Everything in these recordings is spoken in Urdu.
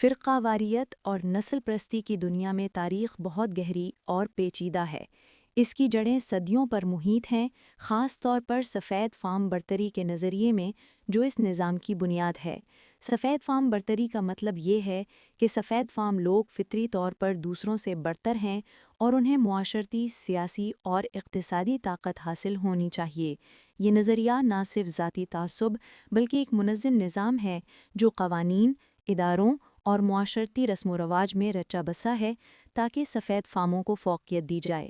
فرقہ واریت اور نسل پرستی کی دنیا میں تاریخ بہت گہری اور پیچیدہ ہے۔ اس کی جڑیں صدیوں پر محیط ہیں، خاص طور پر سفید فام برتری کے نظریے میں جو اس نظام کی بنیاد ہے۔ سفید فام برتری کا مطلب یہ ہے کہ سفید فام لوگ فطری طور پر دوسروں سے برتر ہیں اور انہیں معاشرتی، سیاسی اور اقتصادی طاقت حاصل ہونی چاہیے۔ یہ نظریہ نہ صرف ذاتی تعصب بلکہ ایک منظم نظام ہے جو قوانین، اداروں اور معاشرتی رسم و رواج میں رچا بسا ہے تاکہ سفید فاموں کو فوقیت دی جائے۔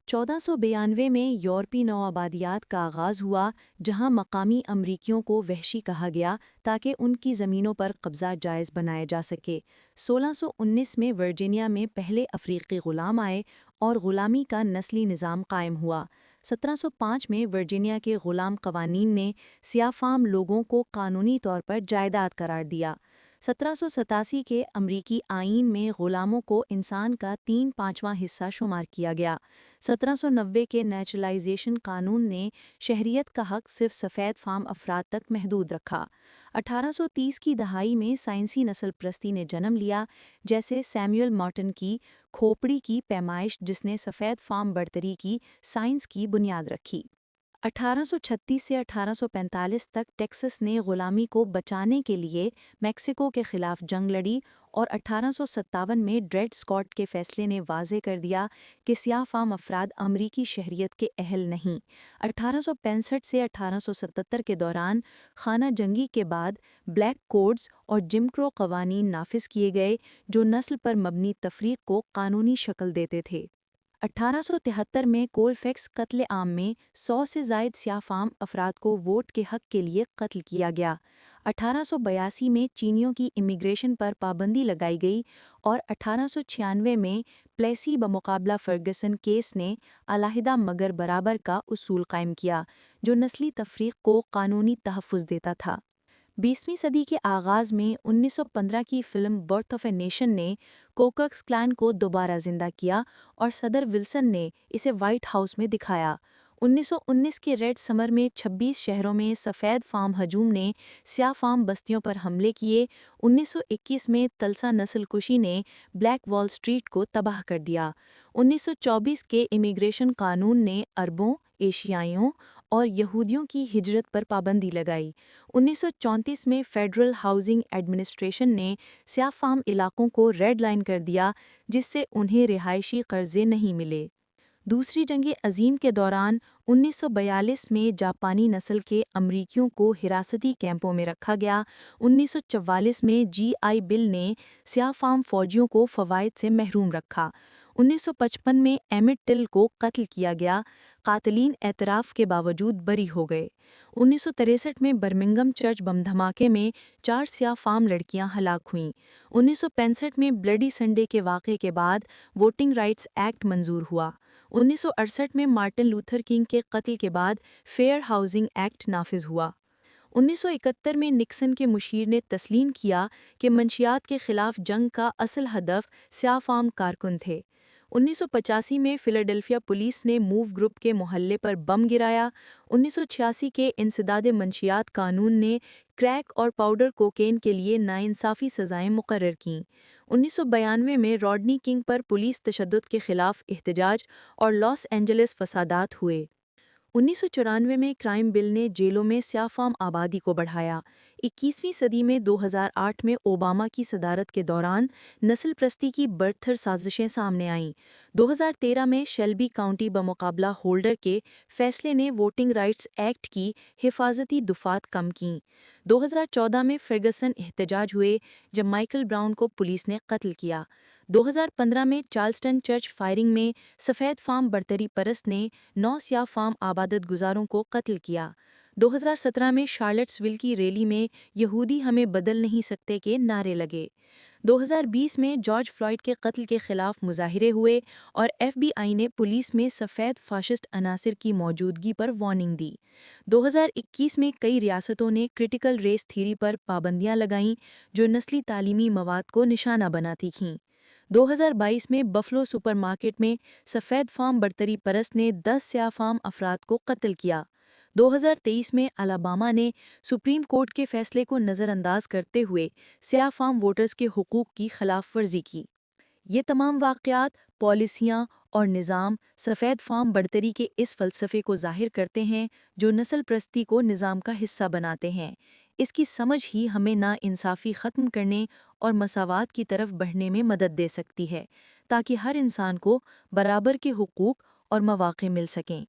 1492 میں یورپی نوآبادیات کا آغاز ہوا جہاں مقامی امریکیوں کو وحشی کہا گیا تاکہ ان کی زمینوں پر قبضہ جائز بنایا جا سکے۔ 1619 میں ورجینیا میں پہلے افریقی غلام آئے اور غلامی کا نسلی نظام قائم ہوا۔ 1705 میں ورجینیا کے غلام قوانین نے سیاہ فام لوگوں کو قانونی طور پر جائیداد قرار دیا۔ 1787 کے امریکی آئین میں غلاموں کو انسان کا 3/5واں حصہ شمار کیا گیا۔ 1790 کے نیچرلائزیشن قانون نے شہریت کا حق صرف سفید فام افراد تک محدود رکھا۔ 1830 کی دہائی میں سائنسی نسل پرستی نے جنم لیا، جیسے سیموئل مارٹن کی کھوپڑی کی پیمائش جس نے سفید فام برتری کی سائنس کی بنیاد رکھی۔ 1836 سے 1845 تک ٹیکسس نے غلامی کو بچانے کے لیے میکسیکو کے خلاف جنگ لڑی اور 1857 میں ڈریڈ اسکاٹ کے فیصلے نے واضح کر دیا کہ سیاہ فام افراد امریکی شہریت کے اہل نہیں۔ 1865 سے 1877 کے دوران خانہ جنگی کے بعد بلیک کوڈز اور جم کرو قوانین نافذ کیے گئے جو نسل پر مبنی تفریق کو قانونی شکل دیتے تھے۔ 1873 میں کولفیکس قتل عام میں 100 سے زائد سیاہ فام افراد کو ووٹ کے حق کے لیے قتل کیا گیا۔ 1882 میں چینیوں کی امیگریشن پر پابندی لگائی گئی اور 1896 میں پلیسی بمقابلہ فرگسن کیس نے علیحدہ مگر برابر کا اصول قائم کیا جو نسلی تفریق کو قانونی تحفظ دیتا تھا۔ 20ویں صدی کے آغاز میں 1915 کی film birth of a nation نے کوککس کلان کو دوبارہ زندہ کیا اور صدر ولسن نے اسے وائٹ ہاؤس میں دکھایا۔ 1919 کے ریڈ سمر میں 26 شہروں میں سفید فام ہجوم نے سیاہ فام بستیوں پر حملے کیے۔ 1921 میں تلسا نسل کشی نے بلیک وال سٹریٹ کو تباہ کر دیا۔ 1924 کے امیگریشن قانون نے عربوں، ایشیائیوں اور یہودیوں کی ہجرت پر پابندی لگائی۔ 1934 میں فیڈرل ہاؤسنگ ایڈمنسٹریشن نے سیاہ فام علاقوں کو ریڈ لائن کر دیا جس سے انہیں رہائشی قرضے نہیں ملے۔ دوسری جنگ عظیم کے دوران 1942 میں جاپانی نسل کے امریکیوں کو حراستی کیمپوں میں رکھا گیا۔ 1944 میں GI بل نے سیاہ فام فوجیوں کو فوائد سے محروم رکھا۔ 1955 میں ایمٹ ٹل کو قتل کیا گیا، قاتلین اعتراف کے باوجود بری ہو گئے۔ 1963 میں برمنگھم چرچ بم دھماکے میں 4 سیاہ فام لڑکیاں ہلاک ہوئیں۔ 1965 میں بلڈی سنڈے کے واقعے کے بعد ووٹنگ رائٹس ایکٹ منظور ہوا۔ 1968 میں مارٹن لوتھر کنگ کے قتل کے بعد فیئر ہاؤسنگ ایکٹ نافذ ہوا۔ 1971 میں نکسن کے مشیر نے تسلیم کیا کہ منشیات کے خلاف جنگ کا اصل ہدف سیاہ فام کارکن تھے۔ 1985 میں فیلاڈیلفیا پولیس نے موو گروپ کے محلے پر بم گرایا۔ 1986 کے انسداد منشیات قانون نے کریک اور پاؤڈر کوکین کے لیے ناانصافی سزائیں مقرر کیں۔ 1992 میں راڈنی کنگ پر پولیس تشدد کے خلاف احتجاج اور لاس اینجلس فسادات ہوئے۔ 1994 میں کرائم بل نے جیلوں میں سیاہ فام آبادی کو بڑھایا۔ 21ویں صدی میں 2008 میں اوباما کی صدارت کے دوران نسل پرستی کی برتر سازشیں سامنے آئیں۔ 2013 میں شیلبی کاؤنٹی بمقابلہ ہولڈر کے فیصلے نے ووٹنگ رائٹس ایکٹ کی حفاظتی دفعات کم کیں۔ 2014 میں فرگسن احتجاج ہوئے جب مائیکل براؤن کو پولیس نے قتل کیا۔ 2015 میں چارلسٹن چرچ فائرنگ میں سفید فام برتری پرست نے 9 سیاہ فام عبادت گزاروں کو قتل کیا۔ 2017 میں شارلٹس ول کی ریلی میں یہودی ہمیں بدل نہیں سکتے کے نعرے لگے۔ 2020 میں جارج فلائیڈ کے قتل کے خلاف مظاہرے ہوئے اور FBI نے پولیس میں سفید فاشسٹ عناصر کی موجودگی پر وارننگ دی۔ 2021 میں کئی ریاستوں نے کرٹیکل ریس تھیوری پر پابندیاں لگائیں جو نسلی تعلیمی مواد کو نشانہ بناتی تھیں۔ 2022 میں بفلو سپر مارکیٹ میں سفید فام برتری پرست نے 10 سیاہ فام افراد کو قتل کیا۔ 2023 میں الاباما نے سپریم کورٹ کے فیصلے کو نظر انداز کرتے ہوئے سیاہ فام ووٹرز کے حقوق کی خلاف ورزی کی۔ یہ تمام واقعات، پالیسیاں اور نظام سفید فام برتری کے اس فلسفے کو ظاہر کرتے ہیں جو نسل پرستی کو نظام کا حصہ بناتے ہیں۔ اس کی سمجھ ہی ہمیں نا انصافی ختم کرنے اور مساوات کی طرف بڑھنے میں مدد دے سکتی ہے، تاکہ ہر انسان کو برابر کے حقوق اور مواقع مل سکیں۔